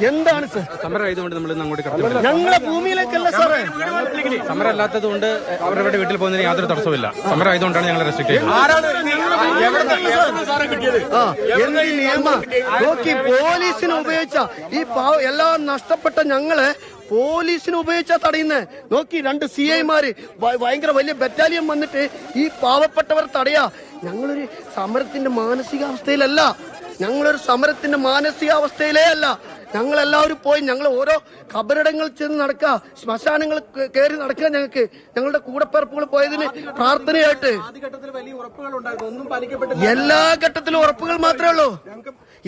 എന്താണ് സർ സമരം ആയതുകൊണ്ട് നമ്മൾ അങ്ങോട്ട് കടത്തില്ല. ഞങ്ങളെ ഭൂമിയിലേക്കല്ല സാറേ. സമരം അല്ലാത്തത് കൊണ്ട് അവരവരുടെ വീട്ടിൽ പോകുന്നതിന് യാതൊരു തടസ്സമില്ല. സമരം ആയതുകൊണ്ടാണ് ഞങ്ങൾ റെസ്ട്രിക്ട് ചെയ്യുന്നത്. എന്ത് നിയമ നോക്കി പോലീസിനെ ഉപയോഗിച്ച ഈ എല്ലാം നഷ്ടപ്പെട്ട ഞങ്ങളെ പോലീസിനെ ഉപയോഗിച്ചാ തടയുന്നേ. നോക്കി 2 CIമാര് ഭയങ്കര വലിയ ബറ്റാലിയൻ വന്നിട്ട് ഈ പാവപ്പെട്ടവർ തടയാ. ഞങ്ങളൊരു സമരത്തിന്റെ മാനസികാവസ്ഥയിലല്ല, ഞങ്ങളൊരു സമരത്തിന്റെ മാനസികാവസ്ഥയിലേ അല്ല. ഞങ്ങളെല്ലാവരും പോയി ഞങ്ങൾ ഓരോ ഖബറിടങ്ങളിൽ ചെന്ന് നടക്കുക, ശ്മശാനങ്ങൾ കയറി നടക്കുക. ഞങ്ങൾക്ക് ഞങ്ങളുടെ കൂടപ്പിറപ്പുകൾ പോയതിന് പ്രാർത്ഥനയായിട്ട് എല്ലാ ഘട്ടത്തിലും ഉറപ്പുകൾ മാത്രമേ ഉള്ളൂ.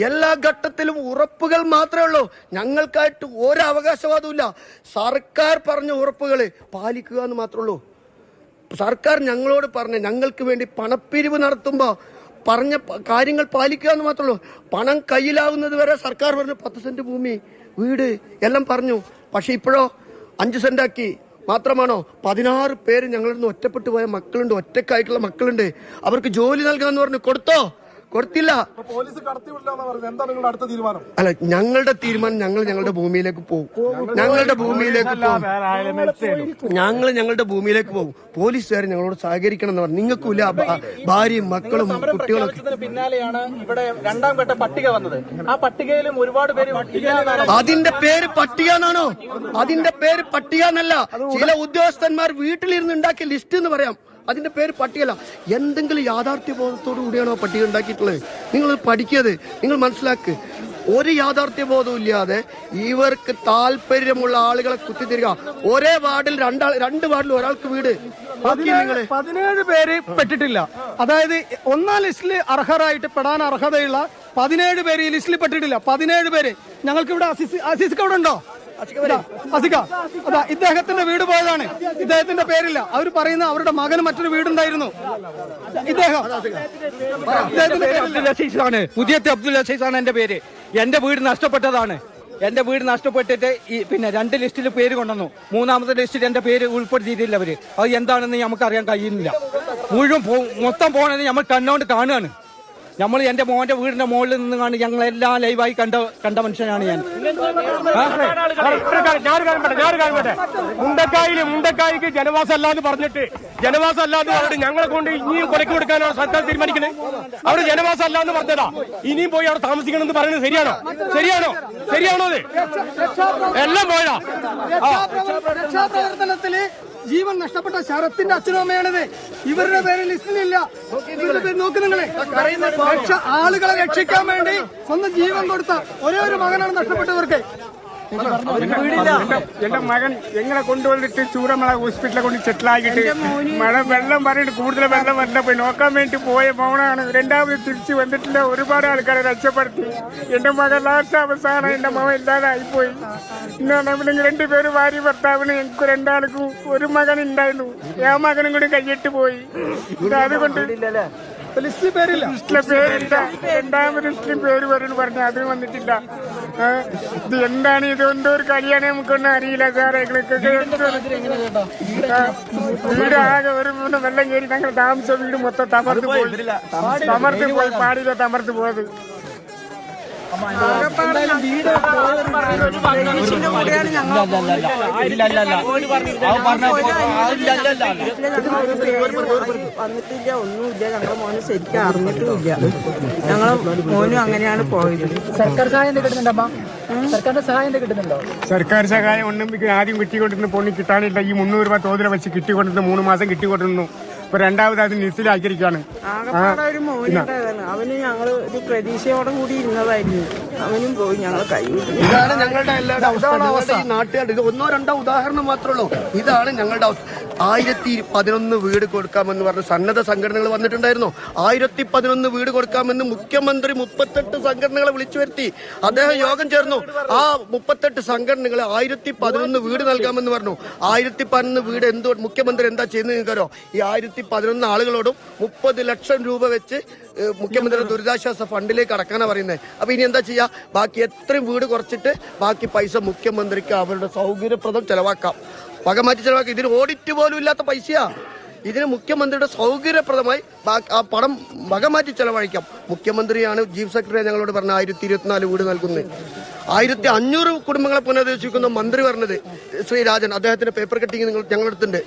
എല്ലാ ഘട്ടത്തിലും ഉറപ്പുകൾ മാത്രമേ ഉള്ളൂ. ഞങ്ങൾക്കായിട്ട് ഒരു അവകാശവാദവും ഇല്ല. സർക്കാർ പറഞ്ഞ ഉറപ്പുകൾ പാലിക്കുക എന്ന് മാത്രമേ ഉള്ളൂ. സർക്കാർ ഞങ്ങളോട് പറഞ്ഞ ഞങ്ങൾക്ക് വേണ്ടി പണപ്പിരിവ് നടത്തുമ്പോൾ പറഞ്ഞ കാര്യങ്ങൾ പാലിക്കുക എന്ന് മാത്രമേ ഉള്ളൂ. പണം കയ്യിലാവുന്നത് വരെ സർക്കാർ പറഞ്ഞു 10 സെന്റ് ഭൂമി, വീട് എല്ലാം പറഞ്ഞു. പക്ഷെ ഇപ്പോഴോ 5 സെന്റാക്കി. മാത്രമാണോ 16 പേര് ഞങ്ങളിൽ നിന്ന് ഒറ്റപ്പെട്ടു പോയ മക്കളുണ്ട്, ഒറ്റക്കായിട്ടുള്ള മക്കളുണ്ട്. അവർക്ക് ജോലി നൽകാന്ന് പറഞ്ഞു. കൊടുത്തില്ല. അല്ല, ഞങ്ങളുടെ തീരുമാനം ഞങ്ങളുടെ ഭൂമിയിലേക്ക് പോകും. ഞങ്ങളുടെ ഭൂമിയിലേക്ക് പോകും. പോലീസുകാർ ഞങ്ങളോട് സഹകരിക്കണം എന്ന് പറഞ്ഞു. നിങ്ങൾക്കില്ല ഭാര്യയും മക്കളും കുട്ടികളും. പിന്നാലെയാണ് ഇവിടെ 2ാം ഘട്ട പട്ടിക വന്നത്. ആ പട്ടികയിലും ഒരുപാട് പേര് അതിന്റെ പേര് പട്ടിക എന്നാണോ? അതിന്റെ പേര് പട്ടിക എന്നല്ല. ചില ഉദ്യോഗസ്ഥന്മാർ വീട്ടിലിരുന്ന് ഉണ്ടാക്കിയ ലിസ്റ്റ് എന്ന് പറയാം. അതിന്റെ പേര് പട്ടികയല്ല. എന്തെങ്കിലും യാഥാർത്ഥ്യ ബോധത്തോടു കൂടിയാണോ പട്ടിക ഉണ്ടാക്കിയിട്ടുള്ളത്? നിങ്ങൾ പഠിക്കത്, നിങ്ങൾ മനസ്സിലാക്ക്. ഒരു യാഥാർത്ഥ്യ ബോധവും ഇല്ലാതെ ഇവർക്ക് താല്പര്യമുള്ള ആളുകളെ കുത്തിത്തിരിക. ഒരേ വാർഡിൽ 2 വാർഡിൽ ഒരാൾക്ക് വീട്. 17 പേര് പെട്ടിട്ടില്ല. അതായത് 1ാം ലിസ്റ്റിൽ അർഹരായിട്ട് പെടാൻ അർഹതയുള്ള 17 പേര് ഈ ലിസ്റ്റിൽ പെട്ടിട്ടില്ല. 17 പേര്. ഞങ്ങൾക്ക് ഇവിടെ അസീസ്ക്ക് അവിടെ ഉണ്ടോ? അസിക, അതാ ഇദ്ദേഹത്തിന്റെ വീട് പോയതാണ്. ഇദ്ദേഹത്തിന്റെ പേരില്ല. അവർ പറയുന്ന അവരുടെ മകന് മറ്റൊരു വീടുണ്ടായിരുന്നു. പുതിയ അബ്ദുൽ അസീസാണ് എന്റെ പേര്. എന്റെ വീട് നഷ്ടപ്പെട്ടതാണ്. എന്റെ വീട് നഷ്ടപ്പെട്ടിട്ട് പിന്നെ 2 ലിസ്റ്റിൽ പേര് കൊണ്ടുവന്നു. 3ാമത്തെ ലിസ്റ്റിൽ എന്റെ പേര് ഉൾപ്പെടുത്തിയിട്ടില്ല അവര്. അത് എന്താണെന്ന് നമുക്ക് അറിയാൻ കഴിയുന്നില്ല. മൊത്തം പോണത് നമ്മൾ കണ്ണുകൊണ്ട് കാണുകയാണ്. നമ്മൾ എന്റെ മോന്റെ വീടിന്റെ മുകളിൽ നിന്ന് കാണി ഞങ്ങളെല്ലാം ലൈവായി കണ്ട മനുഷ്യനാണ് ഞാൻ. മുണ്ടക്കായിക്ക് ജനവാസം അല്ലാന്ന് പറഞ്ഞിട്ട് ഞങ്ങളെ കൊണ്ട് ഇനിയും കൊലക്ക് കൊടുക്കാനാണ് സർക്കാർ തീരുമാനിക്കുന്നത്. അവിടെ ജനവാസം അല്ലാന്ന് പറഞ്ഞതാ. ഇനിയും പോയി അവിടെ താമസിക്കണം എന്ന് പറയുന്നത് ശരിയാണോ? അത് എല്ലാം പോയതാ. രക്ഷാപ്രവർത്തനത്തില് ജീവൻ നഷ്ടപ്പെട്ട ശരത്തിന്റെ അച്ഛനും അമ്മയാണിത്. ഇവരുടെ പേര് ലിസ്റ്റിലില്ല. ഇവരുടെ പേര് നോക്ക് നിങ്ങളെ. ആളുകളെ രക്ഷിക്കാൻ വേണ്ടി സ്വന്തം ജീവൻ കൊടുത്ത ഒരേ ഒരു മകനാണ് നഷ്ടപ്പെട്ടവർക്ക്. എന്റെ മകൻ എങ്ങനെ കൊണ്ടുവന്നിട്ട് ചൂരമല ഹോസ്പിറ്റലിൽ കൊണ്ട് സെറ്റിലാക്കിയിട്ട് വെള്ളം പറഞ്ഞിട്ട് കൂടുതൽ വെള്ളം വന്നപ്പോ നോക്കാൻ വേണ്ടി പോയ മോനാണ്. 2ാമത് തിരിച്ചു വന്നിട്ടില്ല. ഒരുപാട് ആൾക്കാരെ രക്ഷപ്പെടുത്തി. എന്റെ മകൻ ലാസ്റ്റ് അവസാനം എന്റെ മകൻ ഇല്ലാതായിപ്പോയി. ഇന്നാണ് 2 പേര് ഭാര്യ ഭർത്താവിന്. എനിക്ക് 2 ആൾക്കും ഒരു മകൻ ഉണ്ടായിരുന്നു. ആ മകനും കൂടി കൈയിട്ട് പോയി. അതുകൊണ്ട് ലിസ്റ്റിൽ പേരില്ല. 2ാമത് ലിസ്റ്റിൽ പേര് വരും പറഞ്ഞു. അതിന് വന്നിട്ടില്ല. ഇത് എന്താണ്? ഇതെന്തോ ഒരു കളിയാണ്. നമുക്കൊന്നും അറിയില്ല സാറേ. വീട് ആകെ ഒരു വെള്ളം കയറി ഞങ്ങൾ താമസിച്ച വീട് മൊത്തം തമർത്ത് പോയി. പാടിയില്ല തമർത്ത് പോയത്. വന്നിട്ടില്ല, ഒന്നുമില്ല. ഞങ്ങളെ മോന് ശരിക്കും അറിഞ്ഞിട്ടുമില്ല. ഞങ്ങളെ മോനും അങ്ങനെയാണ് പോയത്. സർക്കാർ സഹായം കിട്ടുന്നുണ്ടോ? സർക്കാരിന്റെ സഹായം കിട്ടുന്നുണ്ടോ? സർക്കാർ സഹായം ഒന്നും ആദ്യം കിട്ടിക്കൊണ്ടിരുന്ന പൊണ്ണി കിട്ടാനില്ല. ഈ 300 രൂപ തോതിൽ വെച്ച് കിട്ടിക്കൊണ്ടിരുന്നു. 3 മാസം കിട്ടിക്കൊണ്ടിരുന്നു. ഇപ്പൊ 2ാമത് അത് നിർത്തിലാക്കിയിരിക്കുകയാണ്. ഒരു മോനുണ്ടായതാണ്. അവന് ഞങ്ങള് ഒരു പ്രതീക്ഷയോടെ കൂടി ഇരുന്നതായിരുന്നു. അവനും പോയി. ഞങ്ങളെ കൈവിട്ടു. ഇതാണ് ഞങ്ങളുടെ എല്ലാവരുടെ നാട്ടുകാരുടെ 1 2 ഉദാഹരണം മാത്രമേ ഉള്ളൂ. ഇതാണ് ഞങ്ങളുടെ അവസ്ഥ. 1011 വീട് കൊടുക്കാമെന്ന് പറഞ്ഞ് സന്നദ്ധ സംഘടനകൾ വന്നിട്ടുണ്ടായിരുന്നു. 1011 വീട് കൊടുക്കാമെന്ന് മുഖ്യമന്ത്രി 38 സംഘടനകളെ വിളിച്ചു വരുത്തി. അദ്ദേഹം യോഗം ചേർന്നു. ആ 38 സംഘടനകളെ 1011 വീട് നൽകാമെന്ന് പറഞ്ഞു. 1011 വീട് മുഖ്യമന്ത്രി എന്താ ചെയ്യുന്നത് നിങ്ങൾക്കറിയോ? ഈ 1011 ആളുകളോടും 30 ലക്ഷം രൂപ വെച്ച് മുഖ്യമന്ത്രിയുടെ ദുരിതാശ്വാസ ഫണ്ടിലേക്ക് അടക്കാനാണ് പറയുന്നത്. അപ്പൊ ഇനി എന്താ ചെയ്യാ? ബാക്കി എത്രയും വീട് കുറച്ചിട്ട് ബാക്കി പൈസ മുഖ്യമന്ത്രിക്ക് അവരുടെ സൗകര്യപ്രദം ചെലവാക്കാം, വകമാറ്റി ചെലവാക്കാം. ഇതിന് ഓഡിറ്റ് പോലും ഇല്ലാത്ത പൈസയാ. ഇതിന് മുഖ്യമന്ത്രിയുടെ സൗകര്യപ്രദമായി ആ പണം വകമാറ്റി ചെലവഴിക്കാം. മുഖ്യമന്ത്രിയാണ് ചീഫ് സെക്രട്ടറി ഞങ്ങളോട് പറഞ്ഞ 1024 വീട് നൽകുന്നത്. 1500 കുടുംബങ്ങളെ പുനരധിവസിക്കുന്ന മന്ത്രി പറഞ്ഞത് ശ്രീ രാജൻ, അദ്ദേഹത്തിന്റെ പേപ്പർ കട്ടിങ് ഞങ്ങളുടെ അടുത്തുണ്ട്.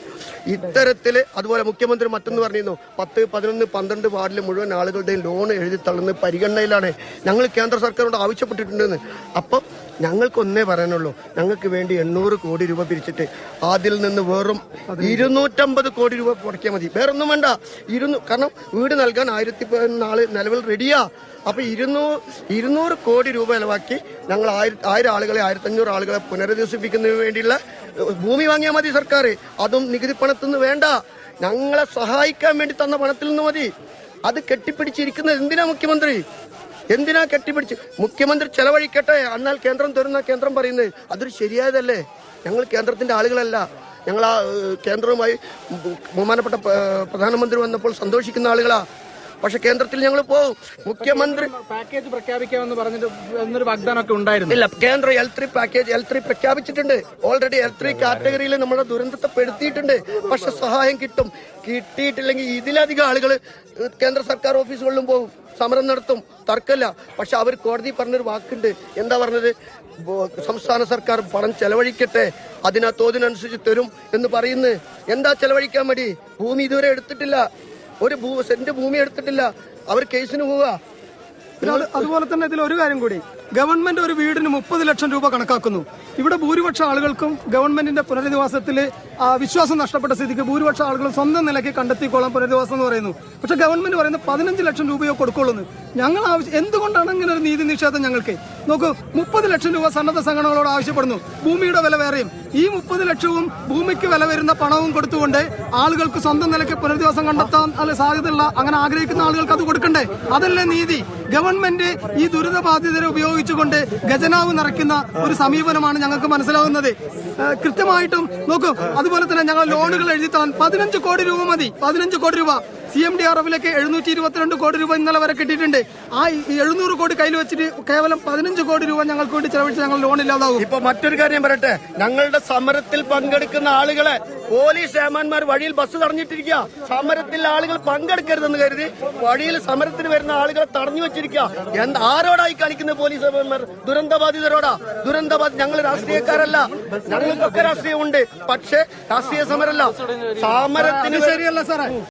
ഇത്തരത്തില് അതുപോലെ മുഖ്യമന്ത്രി മറ്റൊന്ന് പറഞ്ഞിരുന്നു, 10, 11, 12 വാർഡിലെ മുഴുവൻ ആളുകളുടെയും ലോൺ എഴുതി തള്ളുന്ന പരിഗണനയിലാണ്. ഞങ്ങൾ കേന്ദ്ര സർക്കാരിനോട് ആവശ്യപ്പെട്ടിട്ടുണ്ടെന്ന്. അപ്പം ഞങ്ങൾക്ക് ഒന്നേ പറയാനുള്ളൂ, ഞങ്ങൾക്ക് വേണ്ടി 800 കോടി രൂപ പിരിച്ചിട്ട് അതിൽ നിന്ന് വെറും 250 കോടി രൂപ മുടക്കിയാൽ മതി. വേറൊന്നും വേണ്ട. കാരണം വീട് നൽകാൻ 1014 നിലവിൽ റെഡിയാ. അപ്പൊ 200 കോടി രൂപ ചെലവാക്കി ഞങ്ങൾ 1000 ആളുകളെ 1500 ആളുകളെ പുനരധിവസിപ്പിക്കുന്നതിന് വേണ്ടിയുള്ള ഭൂമി വാങ്ങിയാൽ മതി സർക്കാർ. അതും നികുതി പണത്തിൽ നിന്ന് വേണ്ട, ഞങ്ങളെ സഹായിക്കാൻ വേണ്ടി തന്ന പണത്തിൽ നിന്ന് മതി. അത് കെട്ടിപ്പിടിച്ചിരിക്കുന്നത് എന്തിനാ മുഖ്യമന്ത്രി? എന്തിനാ കെട്ടിപ്പിടിച്ച്? മുഖ്യമന്ത്രി ചെലവഴിക്കട്ടെ, എന്നാൽ കേന്ദ്രം തരുന്ന കേന്ദ്രം പറയുന്നത് അതൊരു ശരിയായതല്ലേ? ഞങ്ങൾ കേന്ദ്രത്തിന്റെ ആളുകളല്ല. ഞങ്ങൾ ആ കേന്ദ്രവുമായി ബഹുമാനപ്പെട്ട പ്രധാനമന്ത്രി വന്നപ്പോൾ സന്തോഷിക്കുന്ന ആളുകളാ. പക്ഷെ കേന്ദ്രത്തിൽ ഞങ്ങൾ പോകും. മുഖ്യമന്ത്രി പാക്കേജ് പ്രഖ്യാപിക്കാമെന്ന് പറഞ്ഞിട്ട് എന്നൊരു വാഗ്ദാനമൊക്കെ ഉണ്ടായിരുന്നു. ഇല്ല, കേന്ദ്ര L3 പാക്കേജ് L3 പ്രഖ്യാപിച്ചിട്ടുണ്ട്. ഓൾറെഡി L3 കാറ്റഗറിയിൽ നമ്മുടെ ദുരന്തത്തെ പെടുത്തിയിട്ടുണ്ട്. പക്ഷെ സഹായം കിട്ടിയിട്ടില്ലെങ്കിൽ ഇതിലധികം ആളുകൾ കേന്ദ്ര സർക്കാർ ഓഫീസുകളിലും പോകും, സമരം നടത്തും, തർക്കമില്ല. പക്ഷെ അവർ കോടതി പറഞ്ഞൊരു വാക്കുണ്ട്. എന്താ പറഞ്ഞത്? സംസ്ഥാന സർക്കാർ പണം ചെലവഴിക്കട്ടെ, അതിനാ തോതിനനുസരിച്ച് തരും എന്ന് പറയുന്നത്. എന്താ ചെലവഴിക്കാൻ മതി? ഭൂമി ഇതുവരെ എടുത്തിട്ടില്ല, ഒരു സെന്റ് ഭൂമി എടുത്തിട്ടില്ല. അവർ കേസിന് പോവുക. അതുപോലെ തന്നെ ഇതിൽ ഒരു കാര്യം കൂടി, ഗവൺമെന്റ് ഒരു വീടിന് 30 ലക്ഷം രൂപ കണക്കാക്കുന്നു. ഇവിടെ ഭൂരിപക്ഷ ആളുകൾക്കും ഗവൺമെന്റിന്റെ പുനരധിവാസത്തിൽ വിശ്വാസം നഷ്ടപ്പെട്ട സ്ഥിതിക്ക് ഭൂരിപക്ഷ ആളുകൾ സ്വന്തം നിലയ്ക്ക് കണ്ടെത്തിക്കോളാം പുനരധിവാസം എന്ന് പറയുന്നു. പക്ഷെ ഗവൺമെന്റ് പറയുന്നത് 15 ലക്ഷം രൂപയോ കൊടുക്കുള്ളൂ. ഞങ്ങൾ എന്തുകൊണ്ടാണ് ഇങ്ങനെ ഒരു നീതി നിഷേധം? ഞങ്ങൾക്ക് നോക്കൂ, 30 ലക്ഷം രൂപ സന്നദ്ധ സംഘടനകളോട് ആവശ്യപ്പെടുന്നു. ഭൂമിയുടെ വില വേറെയും. ഈ 30 ലക്ഷവും ഭൂമിക്ക് വില വരുന്ന പണവും കൊടുത്തുകൊണ്ട് ആളുകൾക്ക് സ്വന്തം നിലയ്ക്ക് പുനരധിവാസം കണ്ടെത്താൻ സാധ്യതയുള്ള അങ്ങനെ ആഗ്രഹിക്കുന്ന ആളുകൾക്ക് അത് കൊടുക്കണ്ടേ? അതല്ലേ നീതി? ഗവൺമെന്റ് ഈ ദുരിതബാധിതരെ ഉപയോഗിച്ചുകൊണ്ട് ഖജനാവ് നിറയ്ക്കുന്ന ഒരു സമീപനമാണ് ഞങ്ങൾക്ക് മനസ്സിലാവുന്നത്. കൃത്യമായിട്ടും നോക്കൂ. അതുപോലെ തന്നെ ഞങ്ങൾ ലോണുകൾ എഴുതിത്താൻ 15 കോടി രൂപ മതി. 15 കോടി രൂപ CMDRFിലേക്ക് 722 കോടി രൂപ ഇന്നലെ വരെ കിട്ടിയിട്ടുണ്ട്. ആ 700 കോടി കയ്യിൽ വെച്ചിട്ട് കേവലം 15 കോടി രൂപ ഞങ്ങൾക്ക് വേണ്ടി ചെലവഴിച്ച് ഞങ്ങൾ ലോൺ ഇല്ലാതാവും. ഇപ്പൊ മറ്റൊരു കാര്യം പറയട്ടെ, ഞങ്ങളുടെ സമരത്തിൽ പങ്കെടുക്കുന്ന ആളുകളെ പോലീസ് ഏമാന്മാർ വഴിയിൽ ബസ് തടഞ്ഞിട്ടിരിക്കുക. സമരത്തിൽ ആളുകൾ പങ്കെടുക്കരുതെന്ന് കരുതി വഴിയിൽ സമരത്തിന് വരുന്ന ആളുകളെ തടഞ്ഞു വെച്ചിരിക്കുക. ആരോടായി കാണിക്കുന്ന പോലീസ് ഏമാന്മാർ? ദുരന്തബാധിതരോടാ. ഞങ്ങൾ രാഷ്ട്രീയക്കാരല്ല, ഞങ്ങൾക്കൊക്കെ രാഷ്ട്രീയമുണ്ട്. പക്ഷേ രാഷ്ട്രീയ സമരമല്ല. സമരത്തിന് ശരിയല്ല സാറേ.